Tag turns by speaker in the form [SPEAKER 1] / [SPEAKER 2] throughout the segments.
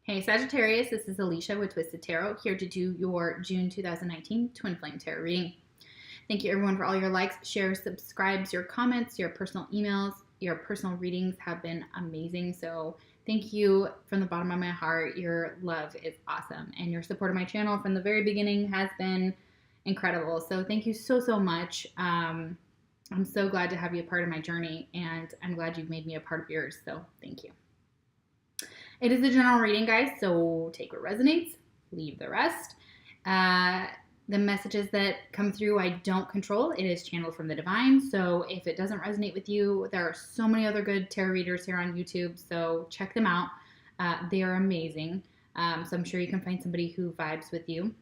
[SPEAKER 1] Hey Sagittarius, this is Alicia with Twisted Tarot, here to do your June 2019 Twin Flame Tarot reading. Thank you everyone for all your likes, shares, subscribes, your comments, your personal emails. Your personal readings have been amazing, so thank you from the bottom of my heart. Your love is awesome, and your support of my channel from the very beginning has been incredible, so thank you so much. I'm so glad to have you a part of my journey, and I'm glad you've made me a part of yours, so thank you. It is a general reading, guys, so take what resonates, leave the rest. The messages that come through, I don't control. It is channeled from the divine, so if it doesn't resonate with you, there are so many other good tarot readers here on YouTube, so check them out. They are amazing, so I'm sure you can find somebody who vibes with you.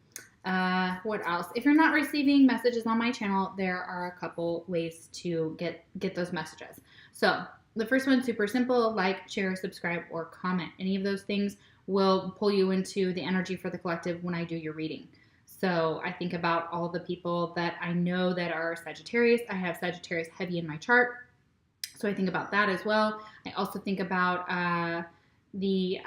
[SPEAKER 1] What else? If you're not receiving messages on my channel, there are a couple ways to get those messages. So the first one's super simple: like, share, subscribe, or comment. Any of those things will pull you into the energy for the collective when I do your reading. So I think about all the people that I know that are Sagittarius. I have Sagittarius heavy in my chart, so I think about that as well. I also think about the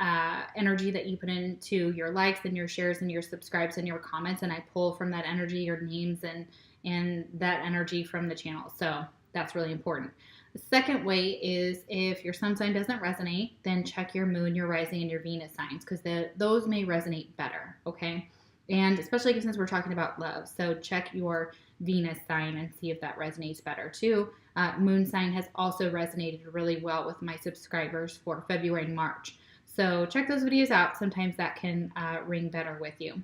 [SPEAKER 1] energy that you put into your likes and your shares and your subscribes and your comments, and I pull from that energy your names and that energy from the channel. So that's really important. The second way is if your sun sign doesn't resonate, then check your moon, your rising, and your Venus signs, because those may resonate better, okay? And especially since we're talking about love, so check your Venus sign and see if that resonates better too. Moon sign has also resonated really well with my subscribers for February and March. So check those videos out. Sometimes that can ring better with you.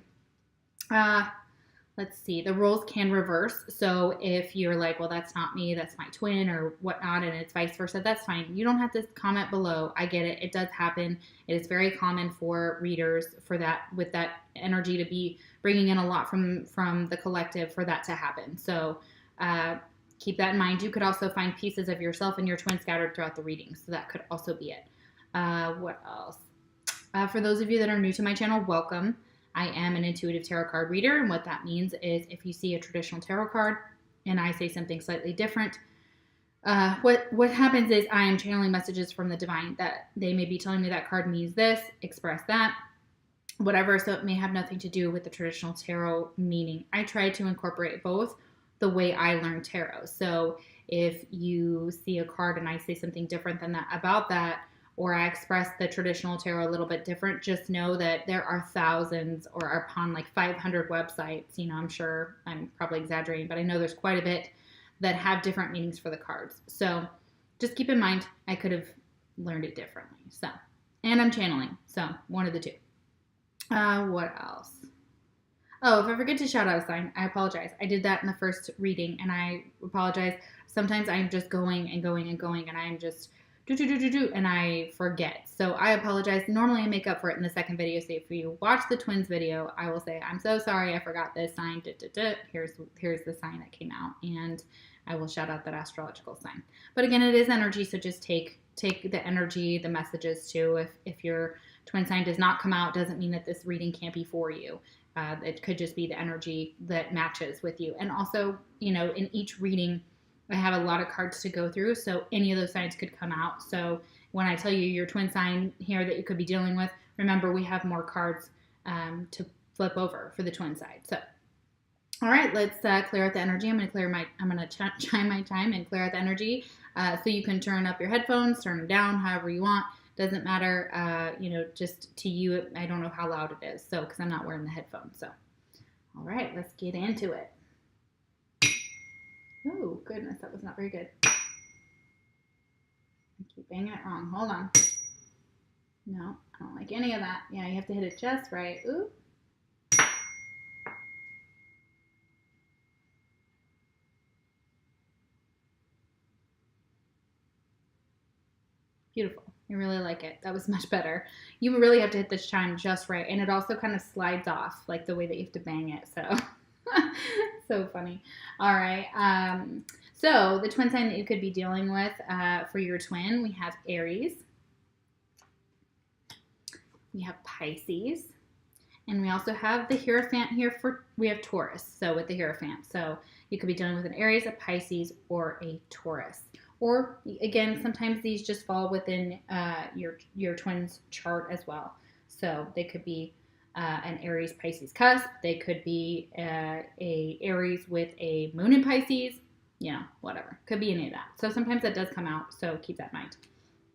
[SPEAKER 1] Let's see, the roles can reverse. So if you're like, well, that's not me, that's my twin or whatnot, and it's vice versa, that's fine. You don't have to comment below. I get it. It does happen. It is very common for readers for that, with that energy to be bringing in a lot from the collective, for that to happen. So keep that in mind. You could also find pieces of yourself and your twin scattered throughout the reading. So that could also be it. What else? For those of you that are new to my channel, welcome. I am an intuitive tarot card reader, and what that means is if you see a traditional tarot card and I say something slightly different, what happens is I am channeling messages from the divine that they may be telling me that card means this, express that, whatever, so it may have nothing to do with the traditional tarot meaning. I try to incorporate both the way I learned tarot. So if you see a card and I say something different than that about that, or I express the traditional tarot a little bit different, just know that there are thousands, or upon like 500 websites, you know, I'm sure I'm probably exaggerating, but I know there's quite a bit that have different meanings for the cards. So just keep in mind, I could have learned it differently. So, and I'm channeling, so one of the two. What else? Oh, if I forget to shout out a sign, I apologize. I did that in the first reading, and I apologize. Sometimes I'm just going and going and going, and I'm just and I forget. So I apologize. Normally I make up for it in the second video. So if you watch the twins video, I will say, I'm so sorry, I forgot this sign. Here's the sign that came out, and I will shout out that astrological sign. But again, it is energy, so just take the energy, the messages too. If your twin sign does not come out, doesn't mean that this reading can't be for you. It could just be the energy that matches with you. And also, you know, in each reading, I have a lot of cards to go through, so any of those signs could come out. So when I tell you your twin sign here that you could be dealing with, remember we have more cards to flip over for the twin side. So, all right, let's clear out the energy. I'm gonna chime my chime and clear out the energy. So you can turn up your headphones, turn them down, however you want. Doesn't matter. You know, just to you, I don't know how loud it is. So because I'm not wearing the headphones. So, all right, let's get into it. Oh, goodness, that was not very good. I keep banging it wrong. Hold on. No, I don't like any of that. Yeah, you have to hit it just right. Ooh. Beautiful. I really like it. That was much better. You really have to hit this chime just right. And it also kind of slides off, like the way that you have to bang it. So... so funny. All right. So the twin sign that you could be dealing with for your twin, we have Aries, we have Pisces, and we also have the Hierophant here we have Taurus. So with the Hierophant, so you could be dealing with an Aries, a Pisces, or a Taurus. Or again, sometimes these just fall within your twin's chart as well. So they could be an Aries Pisces cusp. They could be a Aries with a moon in Pisces. Whatever. Could be any of that. So sometimes that does come out. So keep that in mind.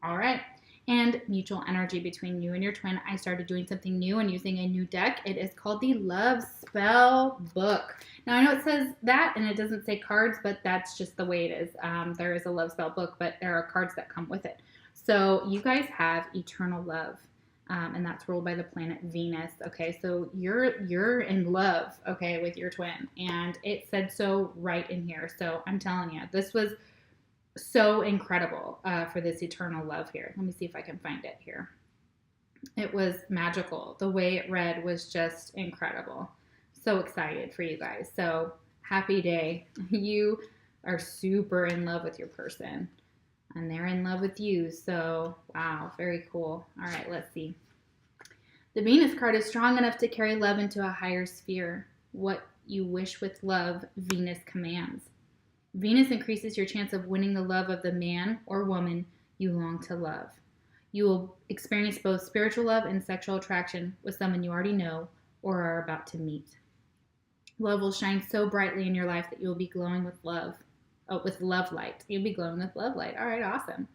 [SPEAKER 1] All right. And mutual energy between you and your twin. I started doing something new and using a new deck. It is called the Love Spell Book. Now, I know it says that and it doesn't say cards, but that's just the way it is. There is a Love Spell Book, but there are cards that come with it. So you guys have eternal love, and that's ruled by the planet Venus. Okay, so you're in love, okay, with your twin, and it said so right in here. So I'm telling you, this was so incredible for this eternal love here. Let me see if I can find it here. It was magical. The way it read was just incredible. So excited for you guys. So happy day. You are super in love with your person and they're in love with you. So wow, very cool. All right, let's see. The Venus card is strong enough to carry love into a higher sphere. What you wish with love, Venus commands. Venus increases your chance of winning the love of the man or woman you long to love. You will experience both spiritual love and sexual attraction with someone you already know or are about to meet. Love will shine so brightly in your life that you will be glowing with love. Oh, with love light. You'll be glowing with love light. All right, awesome.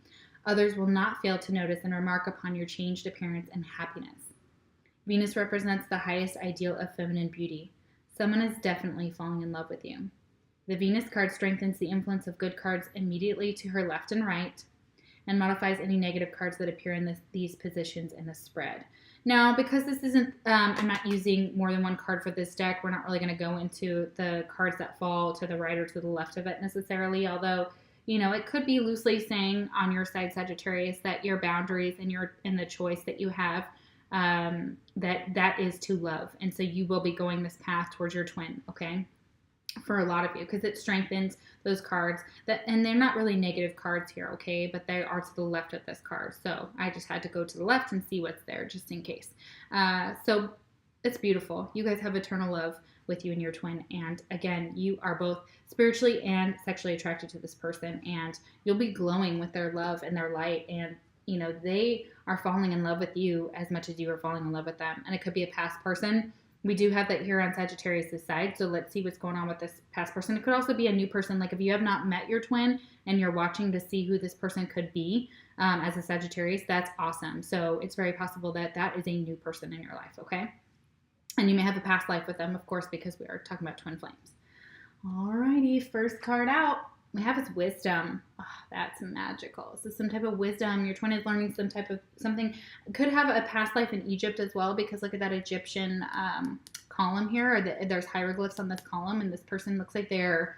[SPEAKER 1] Others will not fail to notice and remark upon your changed appearance and happiness. Venus represents the highest ideal of feminine beauty. Someone is definitely falling in love with you. The Venus card strengthens the influence of good cards immediately to her left and right and modifies any negative cards that appear in these positions in the spread. Now, because this isn't, I'm not using more than one card for this deck, we're not really going to go into the cards that fall to the right or to the left of it necessarily, although, it could be loosely saying on your side, Sagittarius, that your boundaries and the choice that you have, that is to love. And so you will be going this path towards your twin, okay? For a lot of you, because it strengthens those cards and they're not really negative cards here, okay, but they are to the left of this card. So I just had to go to the left and see what's there just in case. So it's beautiful. You guys have eternal love with you and your twin, and again, you are both spiritually and sexually attracted to this person, and you'll be glowing with their love and their light, and they are falling in love with you as much as you are falling in love with them. And it could be a past person. We do have that here on Sagittarius' side, so let's see what's going on with this past person. It could also be a new person. Like if you have not met your twin and you're watching to see who this person could be as a Sagittarius, that's awesome. So it's very possible that that is a new person in your life, okay? And you may have a past life with them, of course, because we are talking about twin flames. Alrighty, first card out. We have is wisdom. Oh, that's magical. So some type of wisdom. Your twin is learning some type of something. Could have a past life in Egypt as well, because look at that Egyptian column here. There's hieroglyphs on this column, and this person looks like they're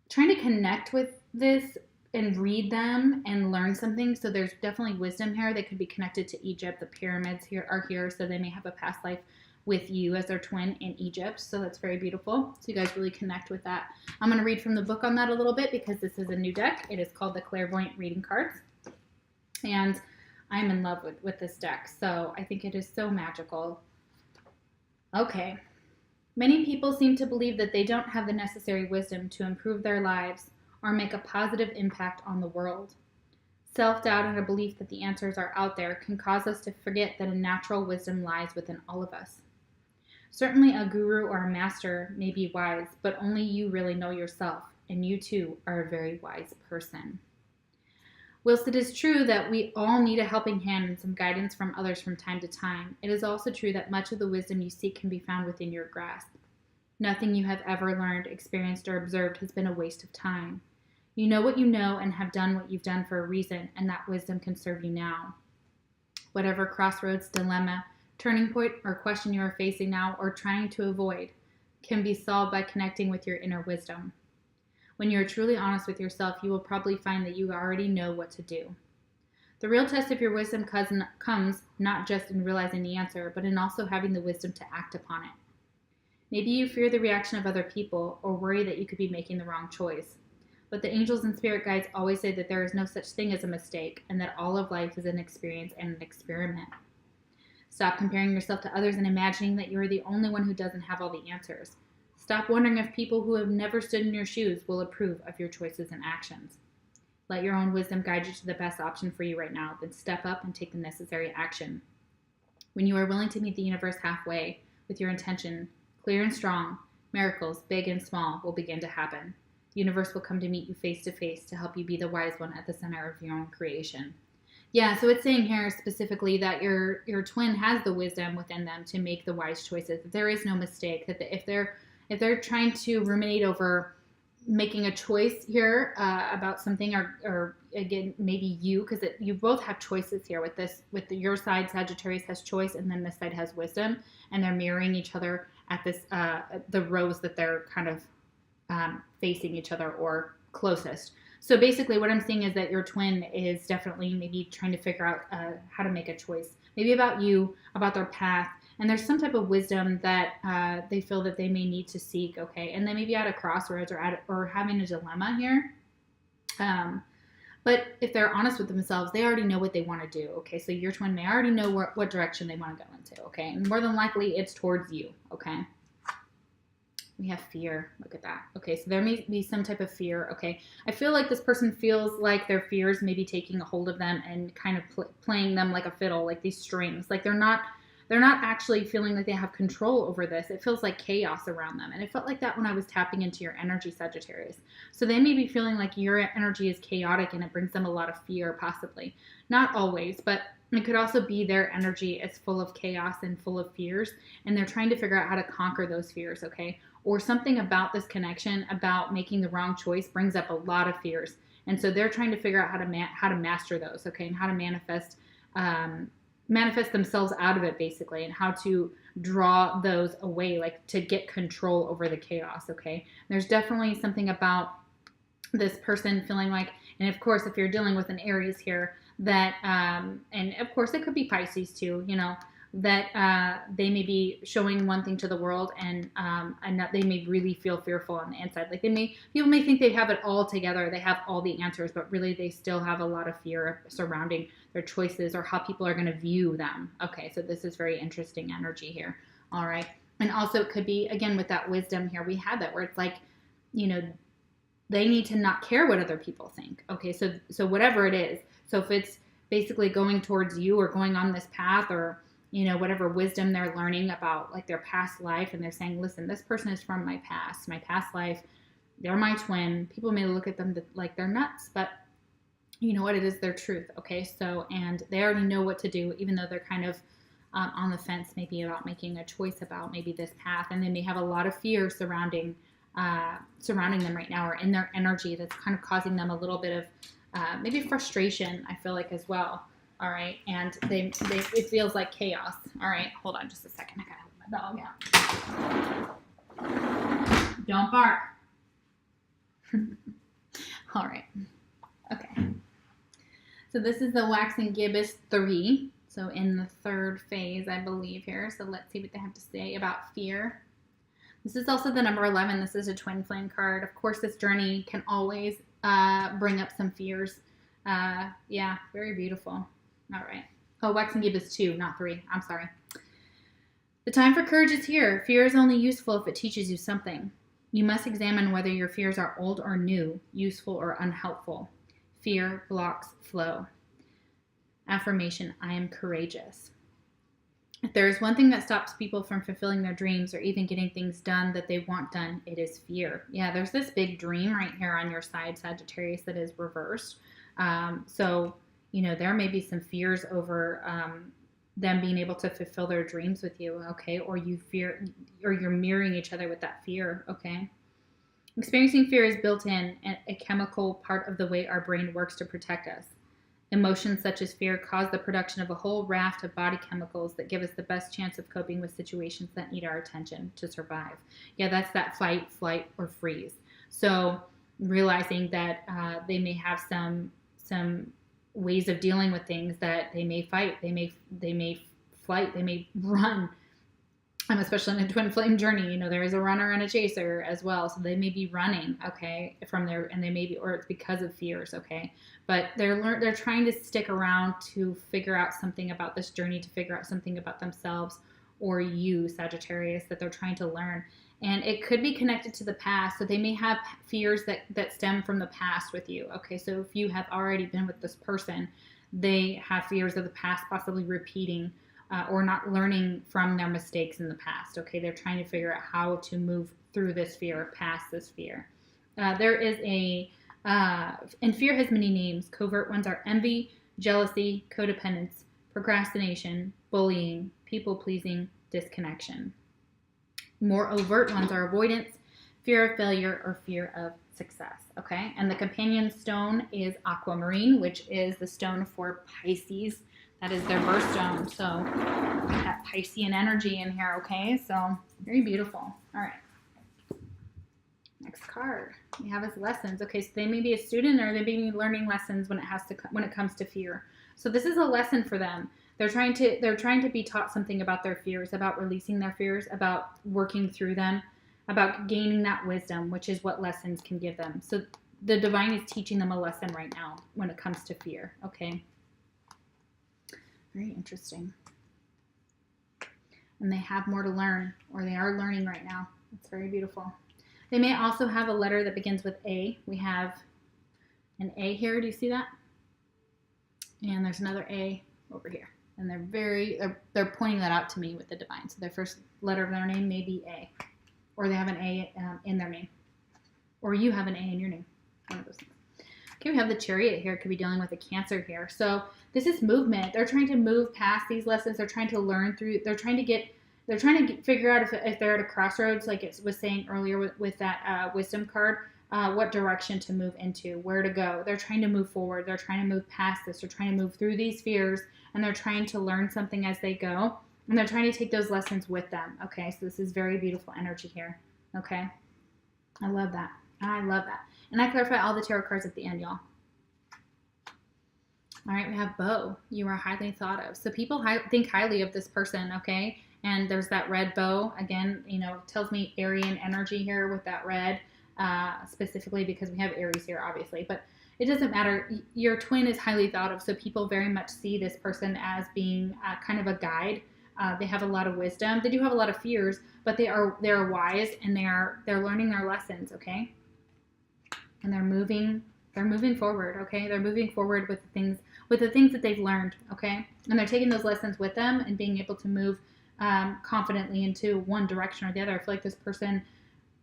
[SPEAKER 1] trying to connect with this and read them and learn something. So there's definitely wisdom here. They could be connected to Egypt. The pyramids here are here, so they may have a past life with you as their twin in Egypt. So that's very beautiful. So you guys really connect with that. I'm going to read from the book on that a little bit because this is a new deck. It is called the Clairvoyant Reading Cards. And I'm in love with this deck. So I think it is so magical. Okay. Many people seem to believe that they don't have the necessary wisdom to improve their lives or make a positive impact on the world. Self-doubt and a belief that the answers are out there can cause us to forget that a natural wisdom lies within all of us. Certainly a guru or a master may be wise, but only you really know yourself, and you too are a very wise person. Whilst it is true that we all need a helping hand and some guidance from others from time to time, it is also true that much of the wisdom you seek can be found within your grasp. Nothing you have ever learned, experienced, or observed has been a waste of time. You know what you know and have done what you've done for a reason, and that wisdom can serve you now. Whatever crossroads, dilemma, turning point, or question you are facing now or trying to avoid can be solved by connecting with your inner wisdom. When you are truly honest with yourself, you will probably find that you already know what to do. The real test of your wisdom comes not just in realizing the answer, but in also having the wisdom to act upon it. Maybe you fear the reaction of other people or worry that you could be making the wrong choice. But the angels and spirit guides always say that there is no such thing as a mistake and that all of life is an experience and an experiment. Stop comparing yourself to others and imagining that you are the only one who doesn't have all the answers. Stop wondering if people who have never stood in your shoes will approve of your choices and actions. Let your own wisdom guide you to the best option for you right now, then step up and take the necessary action. When you are willing to meet the universe halfway with your intention, clear and strong, miracles, big and small, will begin to happen. The universe will come to meet you face to face to help you be the wise one at the center of your own creation. Yeah, so it's saying here specifically that your twin has the wisdom within them to make the wise choices. That there is no mistake. That if they're trying to ruminate over making a choice here about something, or again maybe you, because you both have choices here with this. Your side, Sagittarius, has choice, and then this side has wisdom, and they're mirroring each other at this the rows that they're kind of facing each other or closest. So basically what I'm seeing is that your twin is definitely maybe trying to figure out how to make a choice, maybe about you, about their path. And there's some type of wisdom that they feel that they may need to seek, okay? And they may be at a crossroads or having a dilemma here. But if they're honest with themselves, they already know what they want to do, okay? So your twin may already know what direction they want to go into, okay? And more than likely, it's towards you, okay? We have fear. Look at that. Okay, so there may be some type of fear. Okay, I feel like this person feels like their fears may be taking a hold of them and kind of playing them like a fiddle, like these strings. Like they're not actually feeling like they have control over this. It feels like chaos around them. And it felt like that when I was tapping into your energy, Sagittarius. So they may be feeling like your energy is chaotic and it brings them a lot of fear, possibly. Not always, but it could also be their energy is full of chaos and full of fears, and they're trying to figure out how to conquer those fears, okay? Or something about this connection, about making the wrong choice, brings up a lot of fears. And so they're trying to figure out how to master those, okay? And how to manifest themselves out of it, basically, and how to draw those away, like to get control over the chaos, okay? There's definitely something about this person feeling like, and of course, if you're dealing with an Aries here, that, and of course it could be Pisces too, you know, that they may be showing one thing to the world, and that they may really feel fearful on the inside. Like people may think they have it all together, they have all the answers, but really they still have a lot of fear surrounding their choices or how people are going to view them. Okay, so this is very interesting energy here. All right, and also it could be, again, with that wisdom here, we have that where it's like, you know, they need to not care what other people think. Okay, so whatever it is. So if it's basically going towards you or going on this path, or, you know, whatever wisdom they're learning about like their past life, and they're saying, listen, this person is from my past life. They're my twin. People may look at them like they're nuts, but you know what? It is their truth. Okay, so, and they already know what to do, even though they're kind of on the fence, maybe about making a choice about maybe this path, and they may have a lot of fear surrounding them right now, or in their energy, that's kind of causing them a little bit of maybe frustration, I feel like, as well. All right, and it feels like chaos. All right, hold on just a second. I gotta let my dog out. Don't bark. All right. Okay. So this is the waxing gibbous 3. So in the third phase, I believe, here. So let's see what they have to say about fear. This is also the number 11. This is a twin flame card. Of course, this journey can always bring up some fears. Yeah, very beautiful. All right. Oh, waxing gibbous 2, not 3. I'm sorry. The time for courage is here. Fear is only useful if it teaches you something. You must examine whether your fears are old or new, useful or unhelpful. Fear blocks flow. Affirmation, I am courageous. If there is one thing that stops people from fulfilling their dreams or even getting things done that they want done, it is fear. Yeah, there's this big dream right here on your side, Sagittarius, that is reversed. So, you know, there may be some fears over them being able to fulfill their dreams with you, okay? Or you're mirroring each other with that fear, okay? Experiencing fear is built in, a chemical part of the way our brain works to protect us. Emotions such as fear cause the production of a whole raft of body chemicals that give us the best chance of coping with situations that need our attention to survive. Yeah, that's that fight, flight, or freeze. So realizing that they may have some ways of dealing with things, that they may fight, they may flight, they may run. Especially in a twin flame journey, you know, there is a runner and a chaser as well. So they may be running, okay, from their, and they may be, or it's because of fears, okay. But they're trying to stick around to figure out something about this journey, to figure out something about themselves or you, Sagittarius, that they're trying to learn. And it could be connected to the past. So they may have fears that stem from the past with you, okay. So if you have already been with this person, they have fears of the past possibly repeating. or not learning from their mistakes in the past. Okay, they're trying to figure out how to move through this fear, past this fear. There is and fear has many names. Covert ones are envy, jealousy, codependence, procrastination, bullying, people pleasing, disconnection. More overt ones are avoidance, fear of failure, or fear of success. Okay, and the companion stone is aquamarine, which is the stone for Pisces. That is their birthstone. So that Piscean energy in here. Okay, so very beautiful. All right. Next card we have is lessons. Okay, so they may be a student or they may be learning lessons when it comes to fear. So this is a lesson for them. They're trying to be taught something about their fears, about releasing their fears, about working through them, about gaining that wisdom, which is what lessons can give them. So the divine is teaching them a lesson right now when it comes to fear. Okay, very interesting. And they have more to learn, or they are learning right now. It's very beautiful. They may also have a letter that begins with A. We have an A here. Do you see that? And there's another A over here. And they're pointing that out to me with the divine. So their first letter of their name may be A. Or they have an A in their name. Or you have an A in your name. One of those things. Okay, we have the Chariot here. Could be dealing with a Cancer here. So this is movement. They're trying to move past these lessons. They're trying to learn through. They're trying to figure out if they're at a crossroads, like it was saying earlier with that wisdom card, what direction to move into, where to go. They're trying to move forward. They're trying to move past this. They're trying to move through these fears, and they're trying to learn something as they go, and they're trying to take those lessons with them. Okay, so this is very beautiful energy here. Okay, I love that. I love that. And I clarify all the tarot cards at the end, y'all. All right, we have bow. You are highly thought of. So people think highly of this person, okay? And there's that red bow. Again, tells me Aryan energy here with that red, specifically because we have Aries here, obviously. But it doesn't matter. Your twin is highly thought of, so people very much see this person as being kind of a guide. They have a lot of wisdom. They do have a lot of fears, but they're wise, and they're learning their lessons, okay? And they're moving forward, okay? They're moving forward with the things that they've learned, okay? And they're taking those lessons with them and being able to move confidently into one direction or the other. I feel like this person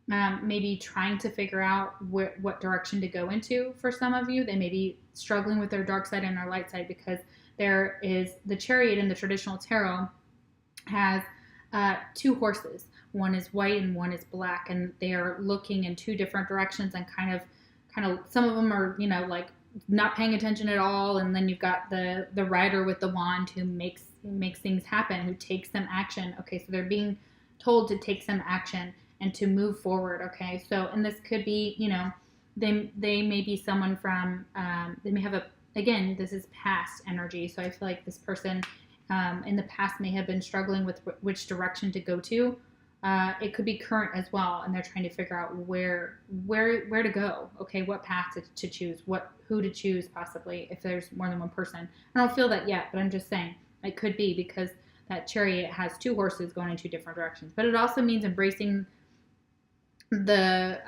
[SPEAKER 1] may be trying to figure out what direction to go into. For some of you, they may be struggling with their dark side and their light side, because there is the Chariot in the traditional tarot has two horses. One is white and one is black, and they are looking in two different directions, and kind of some of them are like not paying attention at all, and then you've got the rider with the wand who makes things happen, who takes some action. Okay, so they're being told to take some action and to move forward. Okay, so, and this could be, they may be someone from, they may have again, this is past energy. So I feel like this person in the past may have been struggling with which direction to go to. It could be current as well, and they're trying to figure out where to go. Okay, what path to choose, who to choose, possibly, if there's more than one person. I don't feel that yet, but I'm just saying it could be, because that Chariot has two horses going in two different directions. But it also means embracing the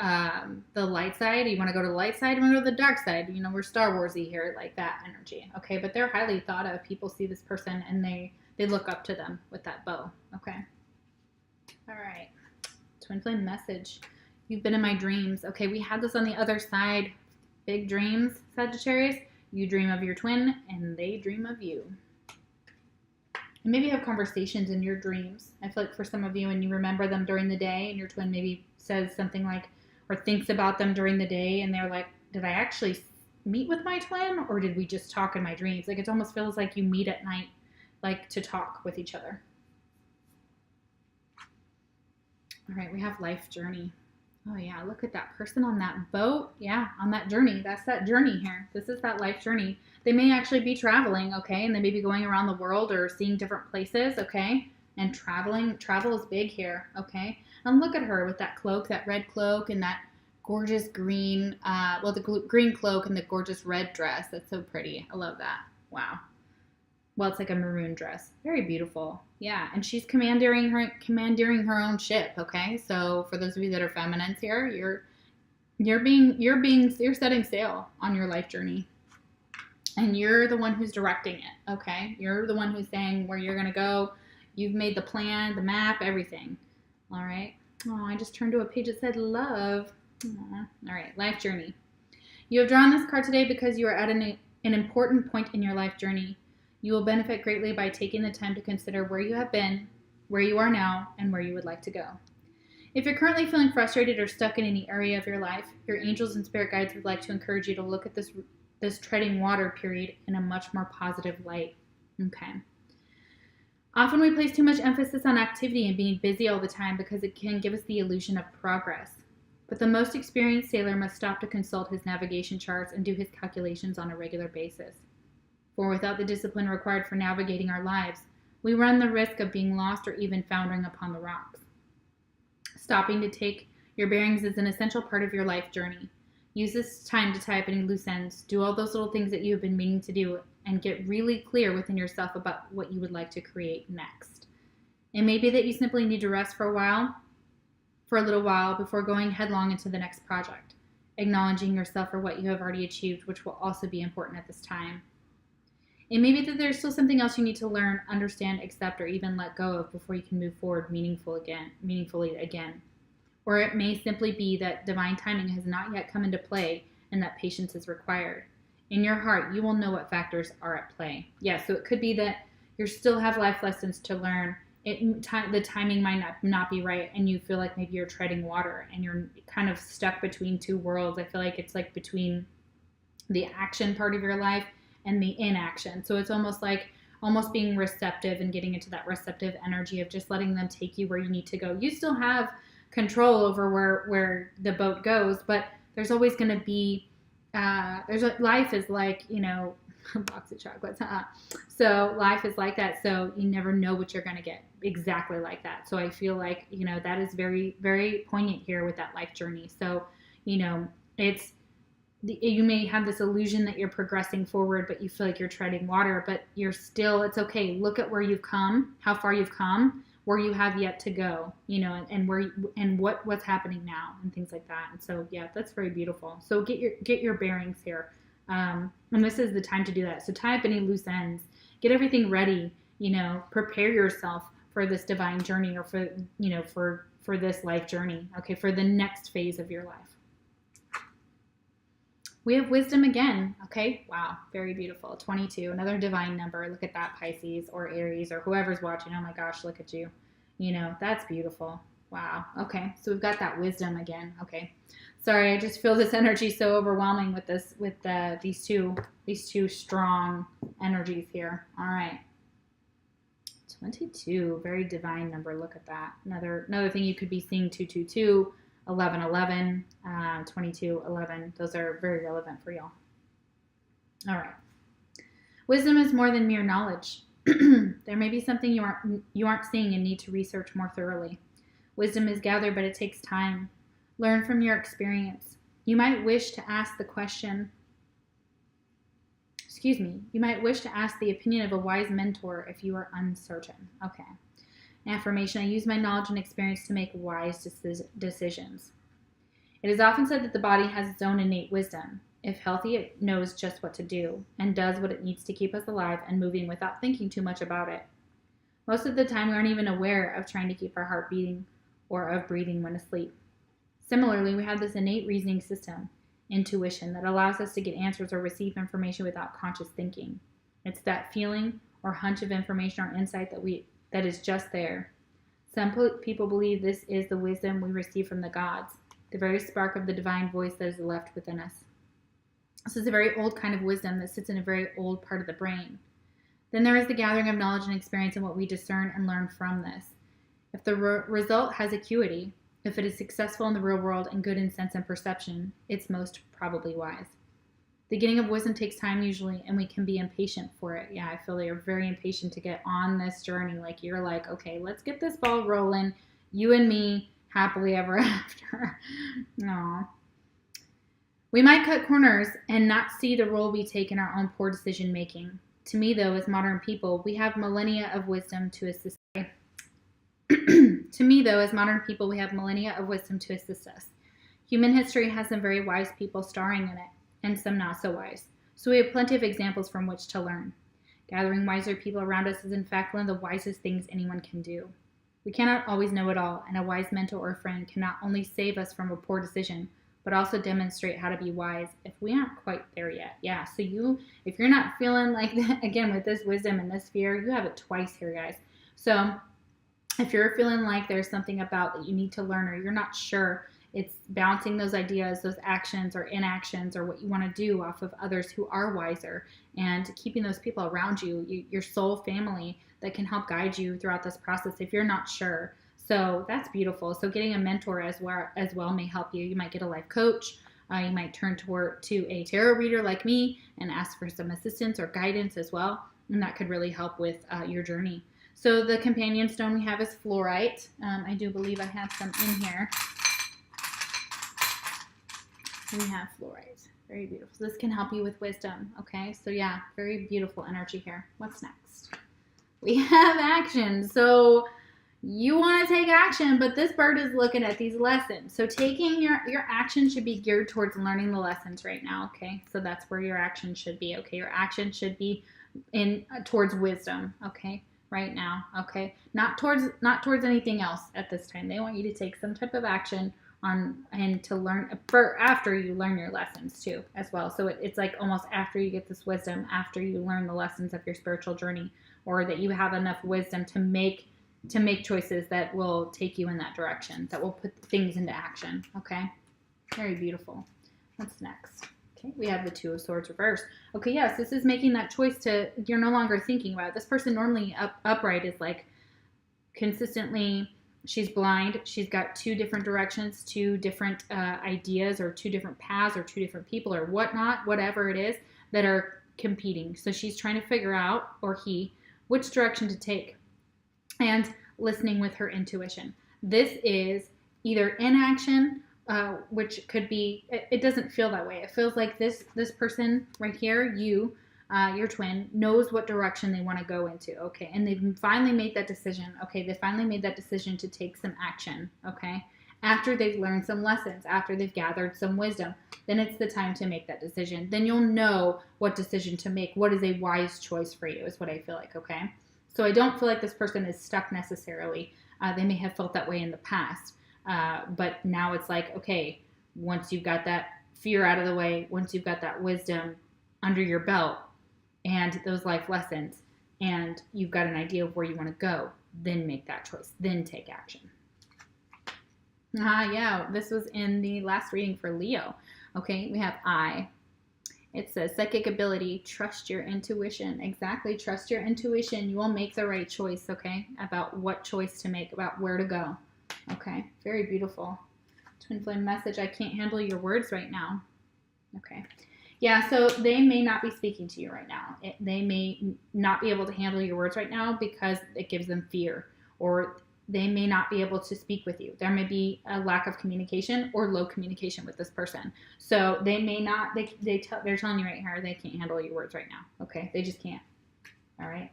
[SPEAKER 1] light side. You want to go to the light side, you want to go to the dark side. We're Star Warsy here, like that energy. Okay, but they're highly thought of. People see this person and they look up to them with that bow. Okay. All right. Twin flame message. You've been in my dreams. Okay, we had this on the other side. Big dreams, Sagittarius. You dream of your twin and they dream of you. And maybe have conversations in your dreams. I feel like for some of you, and you remember them during the day, and your twin maybe says something like, or thinks about them during the day, and they're like, did I actually meet with my twin, or did we just talk in my dreams? Like, it almost feels like you meet at night, like to talk with each other. All right, we have life journey. Oh yeah, look at that person on that boat. Yeah, on that journey. That's that journey here. This is that life journey. They may actually be traveling, okay? And they may be going around the world or seeing different places, okay? And traveling. Travel is big here, okay? And look at her with that cloak, that red cloak, and that gorgeous green, the green cloak and the gorgeous red dress. That's so pretty. I love that. Wow. Well, it's like a maroon dress. Very beautiful. Yeah, and she's commandeering her own ship, okay? So for those of you that are feminines here, you're setting sail on your life journey. And you're the one who's directing it, okay? You're the one who's saying where you're going to go. You've made the plan, the map, everything. All right. Oh, I just turned to a page that said love. Aww. All right, life journey. You have drawn this card today because you are at an important point in your life journey. You will benefit greatly by taking the time to consider where you have been, where you are now, and where you would like to go. If you're currently feeling frustrated or stuck in any area of your life, your angels and spirit guides would like to encourage you to look at this treading water period in a much more positive light. Okay. Often we place too much emphasis on activity and being busy all the time because it can give us the illusion of progress. But the most experienced sailor must stop to consult his navigation charts and do his calculations on a regular basis. For without the discipline required for navigating our lives, we run the risk of being lost or even foundering upon the rocks. Stopping to take your bearings is an essential part of your life journey. Use this time to tie up any loose ends, do all those little things that you have been meaning to do, and get really clear within yourself about what you would like to create next. It may be that you simply need to rest for a little while before going headlong into the next project, acknowledging yourself for what you have already achieved, which will also be important at this time. It may be that there's still something else you need to learn, understand, accept, or even let go of before you can move forward meaningfully again. Or it may simply be that divine timing has not yet come into play and that patience is required. In your heart, you will know what factors are at play. Yeah, so it could be that you still have life lessons to learn. The timing might not be right, and you feel like maybe you're treading water and you're kind of stuck between two worlds. I feel like it's like between the action part of your life and the inaction. So it's almost being receptive and getting into that receptive energy of just letting them take you where you need to go. You still have control over where the boat goes, but there's always going to be life is like, a box of chocolates. So life is like that. So you never know what you're going to get exactly like that. So I feel like, that is very, very poignant here with that life journey. So, you may have this illusion that you're progressing forward, but you feel like you're treading water, but it's okay. Look at where you've come, how far you've come, where you have yet to go, and what's happening now and things like that. And so, yeah, that's very beautiful. So get your bearings here. And this is the time to do that. So tie up any loose ends, get everything ready, prepare yourself for this divine journey or for this life journey. Okay. For the next phase of your life. We have wisdom again. Okay. Wow. Very beautiful. 22, another divine number. Look at that, Pisces or Aries or whoever's watching. Oh my gosh, look at you. That's beautiful. Wow. Okay. So we've got that wisdom again. Okay. Sorry. I just feel this energy so overwhelming with these two strong energies here. All right. 22, very divine number. Look at that. Another thing you could be seeing 222. 11, 22, 11. Those are very relevant for y'all. All right. Wisdom is more than mere knowledge. There may be something you aren't seeing and need to research more thoroughly. Wisdom is gathered, but it takes time. Learn from your experience. You might wish to ask the opinion of a wise mentor if you are uncertain. Okay. Affirmation: I use my knowledge and experience to make wise decisions. It is often said that the body has its own innate wisdom. If healthy, it knows just what to do and does what it needs to keep us alive and moving without thinking too much about it. Most of the time, we aren't even aware of trying to keep our heart beating or of breathing when asleep. Similarly, we have this innate reasoning system, intuition, that allows us to get answers or receive information without conscious thinking. It's that feeling or hunch of information or insight that is just there. Some people believe this is the wisdom we receive from the gods, the very spark of the divine voice that is left within us. This is a very old kind of wisdom that sits in a very old part of the brain. Then there is the gathering of knowledge and experience and what we discern and learn from this. If the result has acuity, if it is successful in the real world and good in sense and perception, it's most probably wise. The getting of wisdom takes time usually, and we can be impatient for it. Yeah, I feel that you're very impatient to get on this journey. Like you're like, okay, let's get this ball rolling. You and me, happily ever after. No. We might cut corners and not see the role we take in our own poor decision making. To me, though, as modern people, we have millennia of wisdom to assist. Human history has some very wise people starring in it, and some not so wise. So we have plenty of examples from which to learn. Gathering wiser people around us is in fact one of the wisest things anyone can do. We cannot always know it all, and a wise mentor or friend can not only save us from a poor decision, but also demonstrate how to be wise if we aren't quite there yet. Yeah, so if you're not feeling like that, again, with this wisdom and this fear, you have it twice here, guys. So if you're feeling like there's something about that you need to learn or you're not sure, it's bouncing those ideas, those actions or inactions or what you want to do off of others who are wiser, and keeping those people around you, your soul family that can help guide you throughout this process if you're not sure. So that's beautiful. So getting a mentor as well may help you. You might get a life coach. You might turn to a tarot reader like me and ask for some assistance or guidance as well. And that could really help with your journey. So the companion stone we have is fluorite. I do believe I have some in here. We have fluorite. Very beautiful. So this can help you with wisdom. Okay, so yeah, very beautiful energy here. What's next? We have action. So you want to take action, but this bird is looking at these lessons. So taking your action should be geared towards learning the lessons right now. Okay, so that's where your action should be. Okay, your action should be towards wisdom. Okay, right now. Okay, not towards anything else at this time. They want you to take some type of action and to learn after you learn your lessons too as well. So it's like almost after you get this wisdom, after you learn the lessons of your spiritual journey, or that you have enough wisdom to make choices that will take you in that direction, that will put things into action. Okay, very beautiful. What's next? Okay, we have the Two of Swords reversed. Okay, yes, this is making that choice you're no longer thinking about it. This person normally upright is like consistently, she's blind. She's got two different directions, two different ideas, or two different paths, or two different people, or whatnot, whatever it is, that are competing. So she's trying to figure out, or he, which direction to take, and listening with her intuition. This is either inaction, which could be, it doesn't feel that way. It feels like this person right here, your twin, knows what direction they want to go into. Okay, and they've finally made that decision. Okay, they finally made that decision to take some action. Okay, after they've learned some lessons, after they've gathered some wisdom, then it's the time to make that decision. Then you'll know what decision to make. What is a wise choice for you is what I feel like. Okay, so I don't feel like this person is stuck necessarily. They may have felt that way in the past, but now it's like, okay, once you've got that fear out of the way, once you've got that wisdom under your belt and those life lessons, and you've got an idea of where you want to go, then make that choice, then take action. Yeah, this was in the last reading for Leo. Okay, we have I. It says psychic ability, trust your intuition. Exactly, trust your intuition. You will make the right choice, okay, about what choice to make, about where to go. Okay, very beautiful. Twin flame message, I can't handle your words right now. Okay. Yeah, so they may not be speaking to you right now. They may not be able to handle your words right now because it gives them fear, or they may not be able to speak with you. There may be a lack of communication or low communication with this person. So they may not, they're telling you right here, they can't handle your words right now. Okay, they just can't. All right.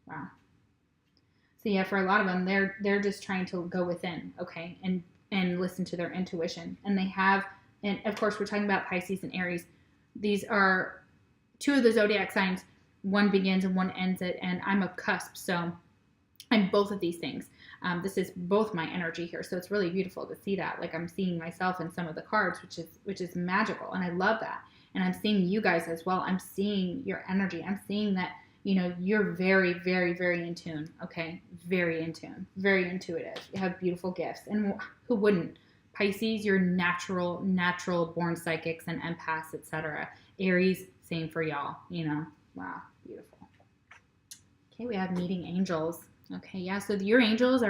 [SPEAKER 1] Wow. So yeah, for a lot of them, they're just trying to go within, okay, and listen to their intuition. And they have, and of course, we're talking about Pisces and Aries. These are two of the zodiac signs. One begins and one ends it, and I'm a cusp, so I'm both of these things. This is both my energy here, so it's really beautiful to see that. Like, I'm seeing myself in some of the cards, which is magical, and I love that. And I'm seeing you guys as well. I'm seeing your energy. I'm seeing that, you're very, very, very in tune, okay? Very in tune, very intuitive. You have beautiful gifts, and who wouldn't? Pisces, you're natural born psychics and empaths, etc. Aries, same for y'all, Wow, beautiful. Okay, we have meeting angels. Okay, yeah, so your angels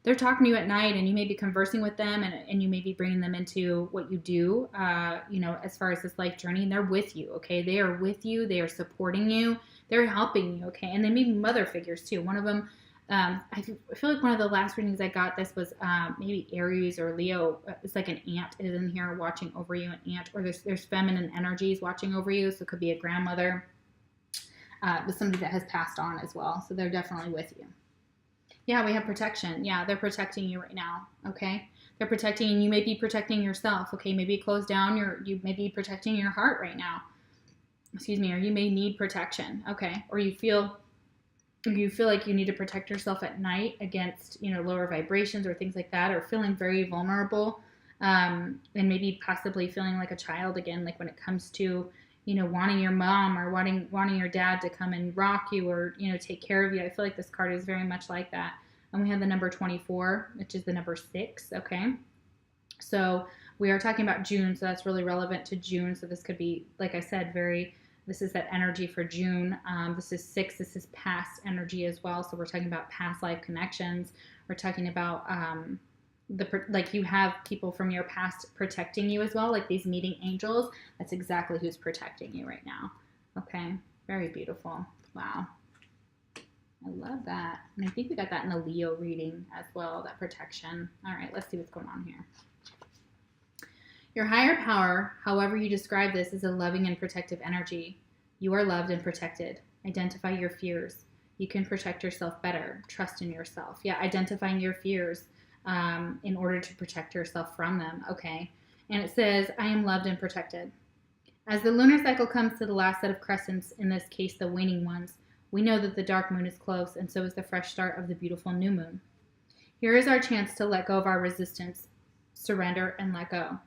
[SPEAKER 1] they're talking to you at night, and you may be conversing with them, and you may be bringing them into what you do, as far as this life journey, and they're with you, okay? They are with you. They are supporting you. They're helping you, okay? And they may be mother figures, too. One of them, I feel like one of the last readings I got, this was maybe Aries or Leo. It's like an aunt is in here watching over you, an aunt, or there's feminine energies watching over you, so it could be a grandmother, with somebody that has passed on as well, so they're definitely with you. Yeah, we have protection. Yeah, they're protecting you right now, okay? They're protecting, and you may be protecting yourself. Okay, maybe close down you may be protecting your heart right now. Excuse me, or you may need protection. Okay, or you feel like you need to protect yourself at night against, lower vibrations or things like that, or feeling very vulnerable, and maybe possibly feeling like a child again, like when it comes to, wanting your mom or wanting your dad to come and rock you or, take care of you. I feel like this card is very much like that. And we have the number 24, which is the number 6, okay? So we are talking about June, so that's really relevant to June. So this could be, like I said, this is that energy for June. This is 6. This is past energy as well. So we're talking about past life connections. We're talking about like you have people from your past protecting you as well, like these meeting angels. That's exactly who's protecting you right now. Okay, very beautiful. Wow. I love that. And I think we got that in the Leo reading as well, that protection. All right, let's see what's going on here. Your higher power, however you describe this, is a loving and protective energy. You are loved and protected. Identify your fears. You can protect yourself better. Trust in yourself. Yeah, identifying your fears in order to protect yourself from them. Okay. And it says, I am loved and protected. As the lunar cycle comes to the last set of crescents, in this case the waning ones, we know that the dark moon is close, and so is the fresh start of the beautiful new moon. Here is our chance to let go of our resistance, surrender, and let go.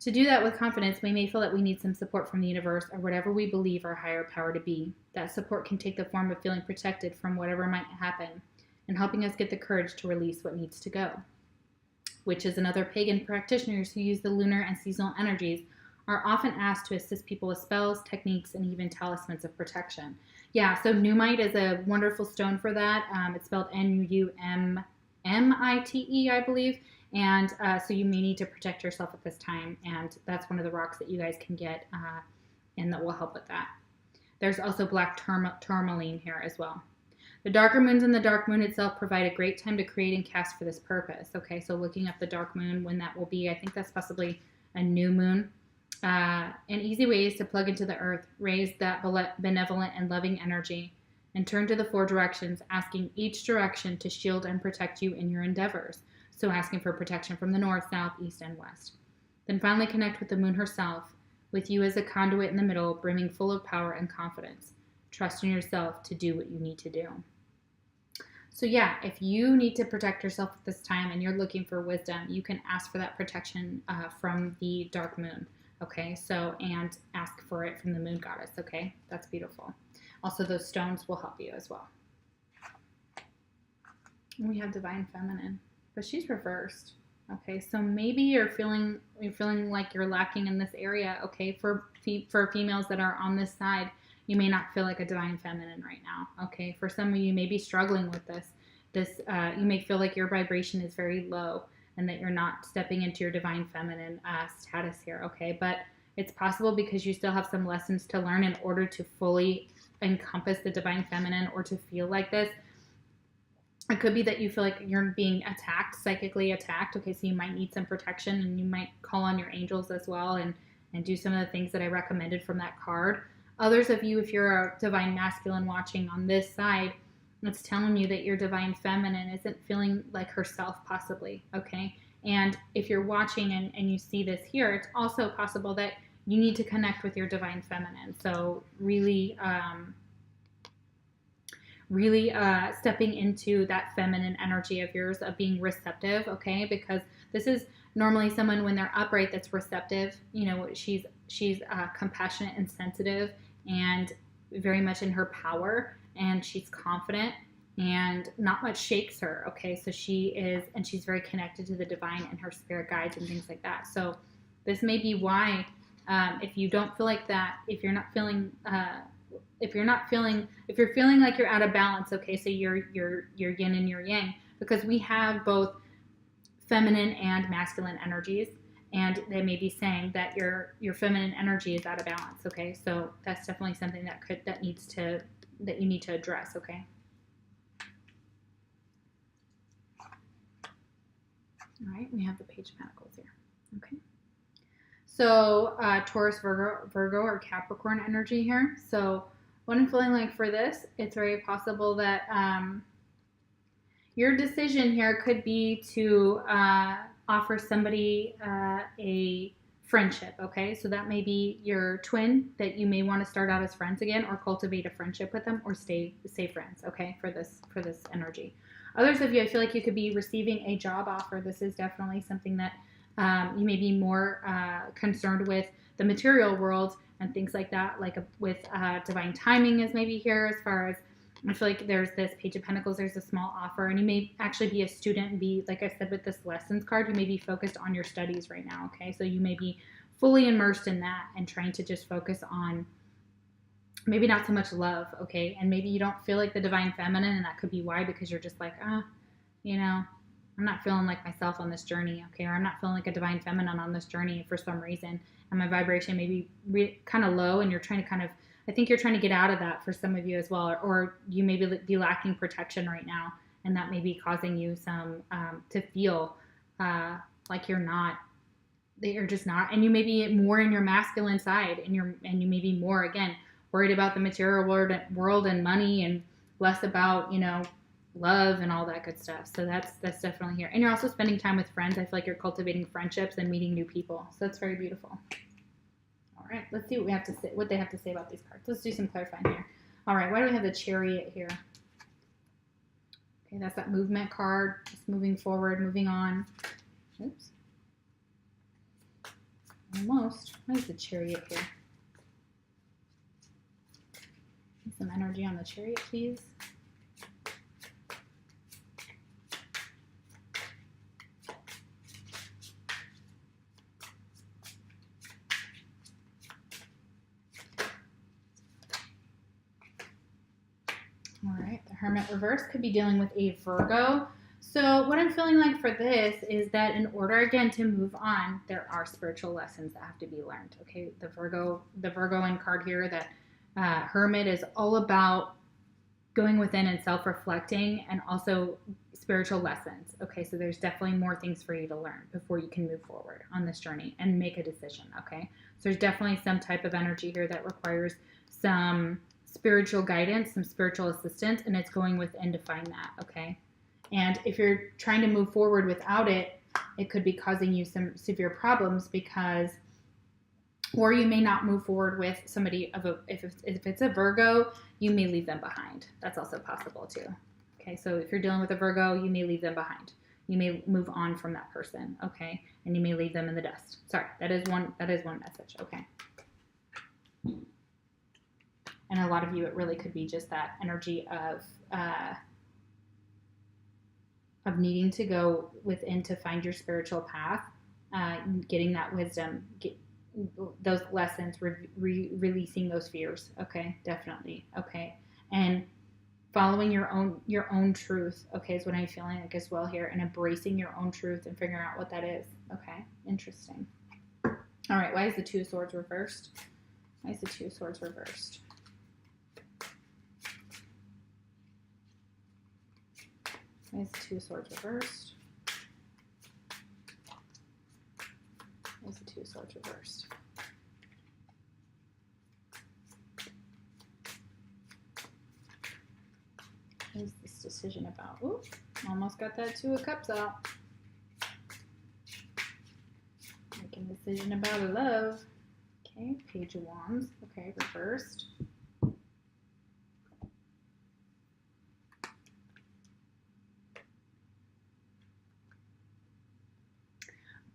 [SPEAKER 1] To do that with confidence, we may feel that we need some support from the universe or whatever we believe our higher power to be. That support can take the form of feeling protected from whatever might happen and helping us get the courage to release what needs to go. Witches and other pagan practitioners who use the lunar and seasonal energies are often asked to assist people with spells, techniques, and even talismans of protection. Yeah, so Numite is a wonderful stone for that. It's spelled Numite, I believe. And so you may need to protect yourself at this time. And that's one of the rocks that you guys can get and that will help with that. There's also black tourmaline here as well. The darker moons and the dark moon itself provide a great time to create and cast for this purpose. Okay, so looking up the dark moon, when that will be, I think that's possibly a new moon. An easy way is to plug into the earth, raise that benevolent and loving energy, and turn to the 4 directions, asking each direction to shield and protect you in your endeavors. So asking for protection from the north, south, east, and west. Then finally connect with the moon herself, with you as a conduit in the middle, brimming full of power and confidence. Trust in yourself to do what you need to do. So yeah, if you need to protect yourself at this time and you're looking for wisdom, you can ask for that protection from the dark moon. Okay, so, and ask for it from the moon goddess. Okay, that's beautiful. Also, those stones will help you as well. We have divine feminine, but she's reversed. Okay, so maybe you're feeling like you're lacking in this area. Okay, for females that are on this side, you may not feel like a divine feminine right now. Okay, for some of you, you may be struggling with this. You may feel like your vibration is very low and that you're not stepping into your divine feminine status here. Okay, but it's possible because you still have some lessons to learn in order to fully encompass the divine feminine or to feel like this. It could be that you feel like you're being attacked, psychically attacked. Okay, so you might need some protection and you might call on your angels as well and do some of the things that I recommended from that card. Others of you, if you're a divine masculine watching on this side, it's telling you that your divine feminine isn't feeling like herself possibly, okay? And if you're watching and you see this here, it's also possible that you need to connect with your divine feminine. So really stepping into that feminine energy of yours, of being receptive, okay? Because this is normally someone when they're upright that's receptive. You know, she's compassionate and sensitive and very much in her power, and she's confident and not much shakes her, okay? So she's very connected to the divine and her spirit guides and things like that. So this may be why if you don't feel like that, if you're feeling like you're out of balance, okay, so you're yin and you're yang, because we have both feminine and masculine energies, and they may be saying that your feminine energy is out of balance, okay? So that's definitely something that you need to address, okay? All right, we have the Page of Pentacles here, okay? So Taurus, Virgo, or Capricorn energy here. So what I'm feeling like for this, it's very possible that Your decision here could be to offer somebody a friendship, okay? So that may be your twin that you may want to start out as friends again, or cultivate a friendship with them, or stay friends, okay? For this energy. Others of you, I feel like you could be receiving a job offer. This is definitely something that you may be more concerned with the material world and things like that, like with divine timing is maybe here as far as I feel like there's this Page of Pentacles, there's a small offer, and you may actually be a student and be, like I said with this lessons card, you may be focused on your studies right now, okay? So you may be fully immersed in that and trying to just focus on maybe not so much love, okay? And maybe you don't feel like the divine feminine, and that could be why, because you're just like, you know, I'm not feeling like myself on this journey, okay? Or I'm not feeling like a divine feminine on this journey for some reason, and my vibration may be kind of low, and you're trying to kind of, I think you're trying to get out of that for some of you as well, or you may be lacking protection right now, and that may be causing you some to feel like you're not, that you're just not, and you may be more in your masculine side, and you may be more again worried about the material world and money, and less about love and all that good stuff. So that's definitely here, and you're also spending time with friends. I feel like you're cultivating friendships and meeting new people. So that's very beautiful. All right, let's see what they have to say about these cards. Let's do some clarifying here. All right, why do we have the Chariot here? Okay, that's that movement card, just moving forward, moving on. Oops. Almost. What is the Chariot here? Some energy on the Chariot, please. All right, the Hermit reverse could be dealing with a Virgo. So what I'm feeling like for this is that in order, again, to move on, there are spiritual lessons that have to be learned. Okay, the Virgoan card here, that Hermit is all about going within and self-reflecting, and also spiritual lessons. Okay, so there's definitely more things for you to learn before you can move forward on this journey and make a decision. Okay, so there's definitely some type of energy here that requires some spiritual guidance, some spiritual assistance, and it's going within to find that. Okay, and if you're trying to move forward without it, it could be causing you some severe problems, because or you may not move forward with somebody if it's a Virgo, you may leave them behind. That's also possible too. Okay, so if you're dealing with a Virgo, you may leave them behind. You may move on from that person, okay? And you may leave them in the dust. Sorry, that is one message, okay? And a lot of you, it really could be just that energy of needing to go within to find your spiritual path, getting that wisdom, those lessons, releasing those fears. Okay, definitely. Okay, and following your own truth. Okay, is what I'm feeling like as well here, and embracing your own truth and figuring out what that is. Okay, interesting. All right, why is the Two of Swords reversed? Why is the Two of Swords reversed? Why is the Two of Swords reversed? Why is the Two of Swords reversed? What is this decision about? Ooh, almost got that Two of Cups out. Making a decision about love. Okay, Page of Wands. Okay, reversed.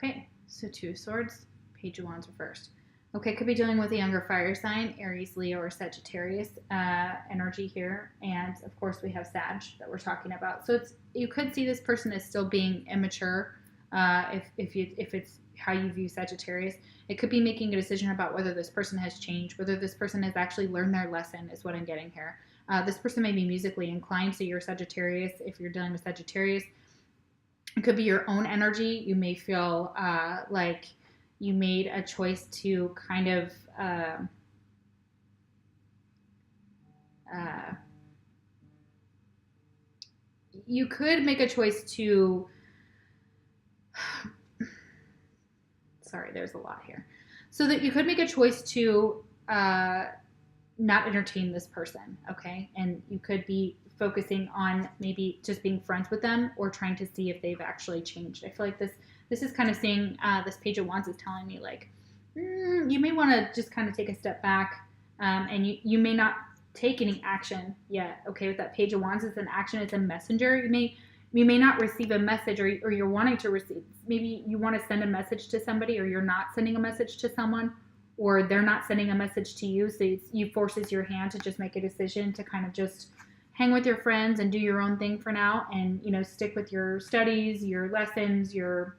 [SPEAKER 1] Okay, so Two of Swords, Page of Wands reversed. Okay, could be dealing with a younger fire sign, Aries, Leo, or Sagittarius energy here. And of course we have Sag that we're talking about. So you could see this person as still being immature if it's how you view Sagittarius. It could be making a decision about whether this person has changed, whether this person has actually learned their lesson is what I'm getting here. This person may be musically inclined, so you're Sagittarius. If you're dealing with Sagittarius, it could be your own energy. You may feel like you made a choice to kind of you could make a choice to sorry, there's a lot here. So that you could make a choice to not entertain this person, okay? And you could be focusing on maybe just being friends with them or trying to see if they've actually changed. I feel like this is kind of saying, this Page of Wands is telling me like, you may want to just kind of take a step back, and you may not take any action yet. Okay, with that Page of Wands, it's an action, it's a messenger. You may not receive a message, or you're wanting to receive. Maybe you want to send a message to somebody, or you're not sending a message to someone, or they're not sending a message to you. So you forces your hand to just make a decision to kind of just hang with your friends and do your own thing for now, and stick with your studies, your lessons, your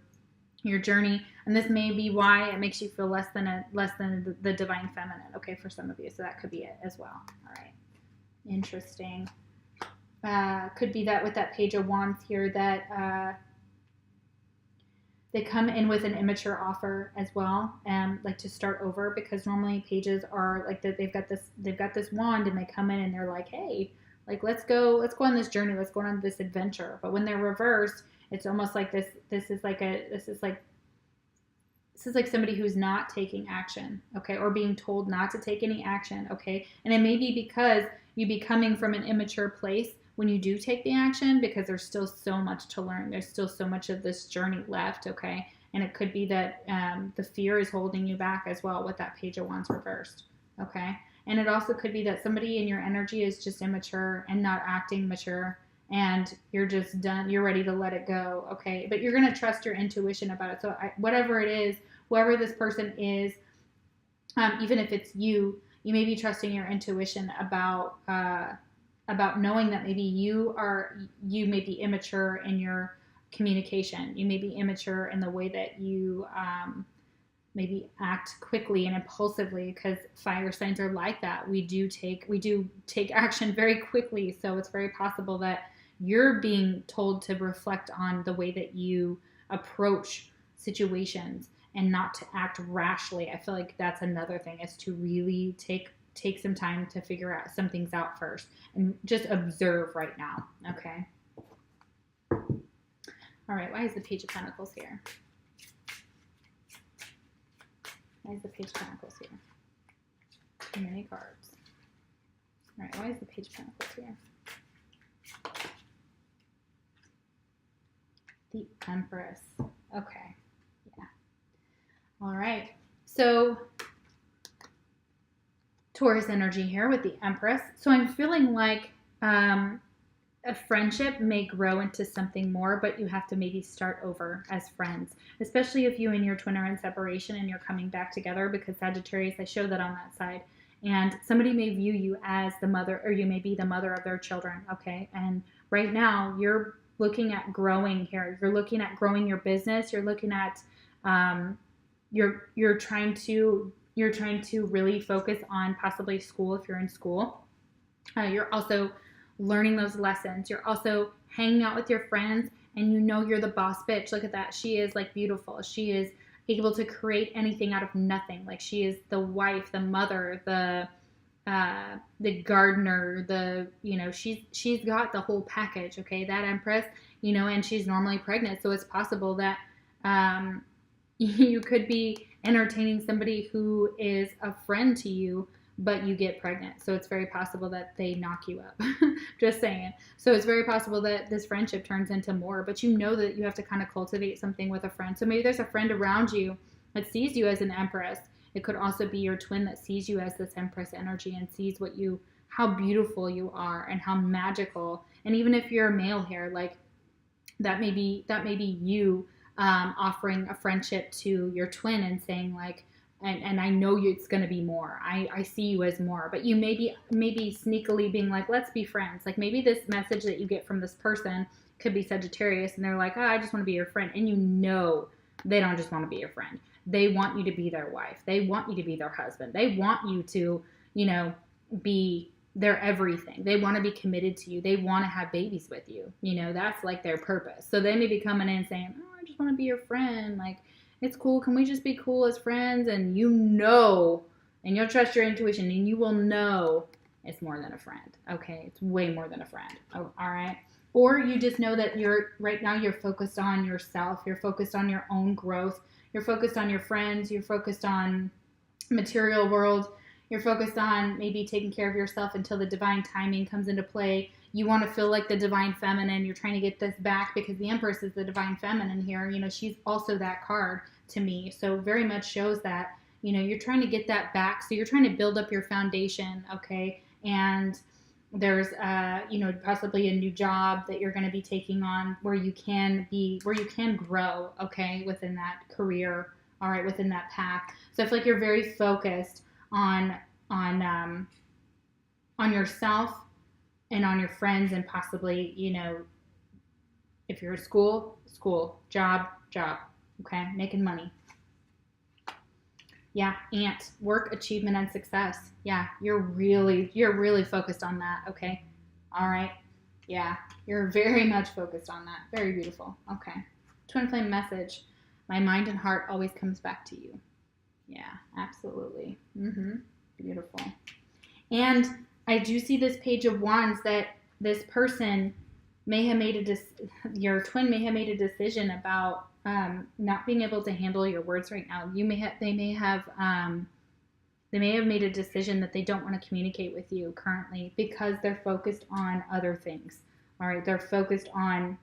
[SPEAKER 1] journey. And this may be why it makes you feel less than the divine feminine. Okay, for some of you, so that could be it as well. All right, interesting. Could be that with that Page of Wands here, that they come in with an immature offer as well, like to start over, because normally pages are like that. They've got this wand, and they come in and they're like, hey, like let's go on this journey, let's go on this adventure. But when they're reversed, it's almost like this is like somebody who's not taking action, okay, or being told not to take any action, okay. And it may be because you be coming from an immature place when you do take the action, because there's still so much to learn. There's still so much of this journey left, okay. And it could be that the fear is holding you back as well with that Page of Wands reversed, okay. And it also could be that somebody in your energy is just immature and not acting mature, and you're just done. You're ready to let it go, okay. But you're going to trust your intuition about it. So whatever it is, whoever this person is, even if it's you may be trusting your intuition about knowing that maybe you may be immature in your communication. You may be immature in the way that you maybe act quickly and impulsively, because fire signs are like that. We do take action very quickly. So it's very possible that you're being told to reflect on the way that you approach situations and not to act rashly. I feel like that's another thing, is to really take some time to figure out some things out first and just observe right now. Okay. All right. Why is the Page of Pentacles here? Why is the Page of Pentacles here? Too many cards. All right. Why is the Page of Pentacles here? The Empress. Okay. Yeah. All right. So Taurus energy here with the Empress. So I'm feeling like a friendship may grow into something more, but you have to maybe start over as friends, especially if you and your twin are in separation and you're coming back together, because Sagittarius, I show that on that side. And somebody may view you as the mother, or you may be the mother of their children, okay? And right now you're looking at growing here. You're looking at growing your business. You're looking at, you're trying to really focus on possibly school if you're in school. You're also learning those lessons. You're also hanging out with your friends, and you're the boss bitch. Look at that. She is like beautiful. She is able to create anything out of nothing. Like, she is the wife, the mother, the gardener, she's got the whole package. Okay. That Empress, and she's normally pregnant. So it's possible that, you could be entertaining somebody who is a friend to you, but you get pregnant. So it's very possible that they knock you up. Just saying. So it's very possible that this friendship turns into more, but that you have to kind of cultivate something with a friend. So maybe there's a friend around you that sees you as an Empress. It could also be your twin that sees you as this Empress energy and sees how beautiful you are and how magical. And even if you're a male here, like that may be you offering a friendship to your twin and saying like, and I know it's going to be more. I see you as more, but you maybe sneakily being like, let's be friends. Like, maybe this message that you get from this person could be Sagittarius, and they're like, oh, I just want to be your friend. And they don't just want to be your friend. They want you to be their wife. They want you to be their husband. They want you to, be their everything. They want to be committed to you. They want to have babies with you. That's like their purpose. So they may be coming in saying, oh, I just want to be your friend. Like, it's cool. Can we just be cool as friends? And and you'll trust your intuition, and you will know it's more than a friend. Okay. It's way more than a friend. Oh, all right. Or you just know that right now you're focused on yourself. You're focused on your own growth. You're focused on your friends. You're focused on material world. You're focused on maybe taking care of yourself until the divine timing comes into play. you want to feel like the divine feminine. You're trying to get this back because the Empress is the divine feminine here. She's also that card to me. So very much shows that, you're trying to get that back. So you're trying to build up your foundation, okay? And there's, possibly a new job that you're going to be taking on where you can grow, okay, within that career, all right, within that path. So I feel like you're very focused on yourself and on your friends, and possibly, if you're at school, job, okay, making money. Yeah, Ant, work, achievement, and success. Yeah, you're really focused on that, okay? All right. Yeah, you're very much focused on that. Very beautiful. Okay. Twin flame message. My mind and heart always comes back to you. Yeah, absolutely. Beautiful. And I do see this Page of Wands, that this person may have made your twin may have made a decision about not being able to handle your words right now. They may have made a decision that they don't want to communicate with you currently because they're focused on other things. All right, they're focused on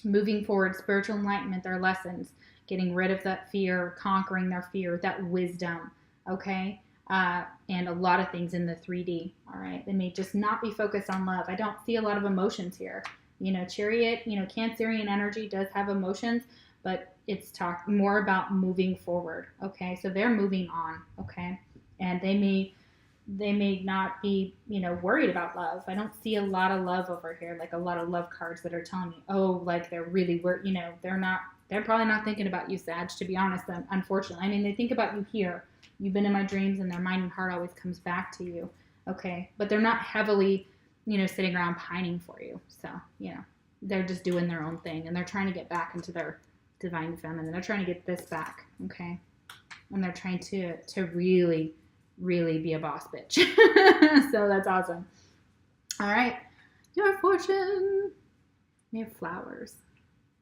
[SPEAKER 1] moving forward, spiritual enlightenment, their lessons, getting rid of that fear, conquering their fear, that wisdom, okay? And a lot of things in the 3D, all right? They may just not be focused on love. I don't see a lot of emotions here. Chariot, Cancerian energy does have emotions, but it's more about moving forward, okay? So they're moving on, okay? And they may not be, worried about love. I don't see a lot of love over here, like a lot of love cards that are telling me, oh, like they're really, they're probably not thinking about you, Sag, to be honest, unfortunately. I mean, they think about you here. You've been in my dreams, and their mind and heart always comes back to you, okay? But they're not heavily, sitting around pining for you. So, they're just doing their own thing, and they're trying to get back into their divine feminine. They're trying to get this back, okay? And they're trying to really, really be a boss bitch. So that's awesome. All right. Your fortune. We have flowers.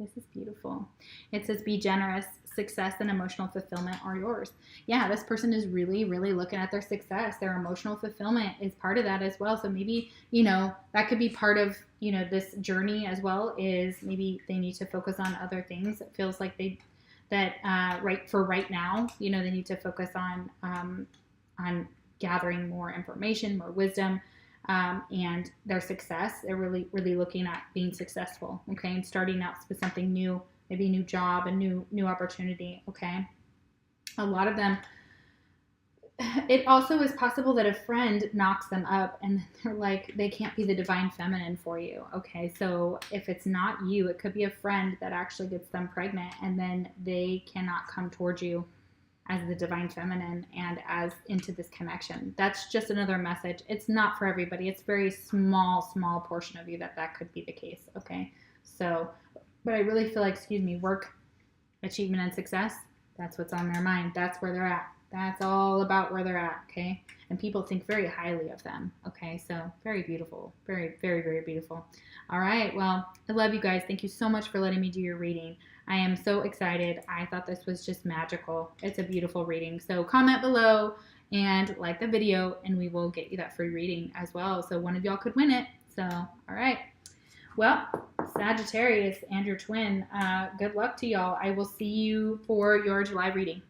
[SPEAKER 1] This is beautiful. It says, be generous. Success and emotional fulfillment are yours. Yeah, this person is really, really looking at their success. Their emotional fulfillment is part of that as well. So maybe, that could be part of, this journey as well, is maybe they need to focus on other things. It feels like right now, they need to focus on gathering more information, more wisdom, and their success. They're really, really looking at being successful, okay, and starting out with something new, maybe a new job, a new opportunity, okay? A lot of them, it also is possible that a friend knocks them up and they're like, they can't be the divine feminine for you, okay? So if it's not you, it could be a friend that actually gets them pregnant, and then they cannot come towards you as the divine feminine and as into this connection. That's just another message. It's not for everybody. It's very small portion of you that could be the case, okay? So, but I really feel like, work, achievement, and success, that's what's on their mind. That's where they're at. That's all about where they're at, okay? And people think very highly of them, okay? So very beautiful. Very, very, very beautiful. All right. Well, I love you guys. Thank you so much for letting me do your reading. I am so excited. I thought this was just magical. It's a beautiful reading. So comment below and like the video, and we will get you that free reading as well. So one of y'all could win it. So, all right. Well, Sagittarius and your twin, good luck to y'all. I will see you for your July reading.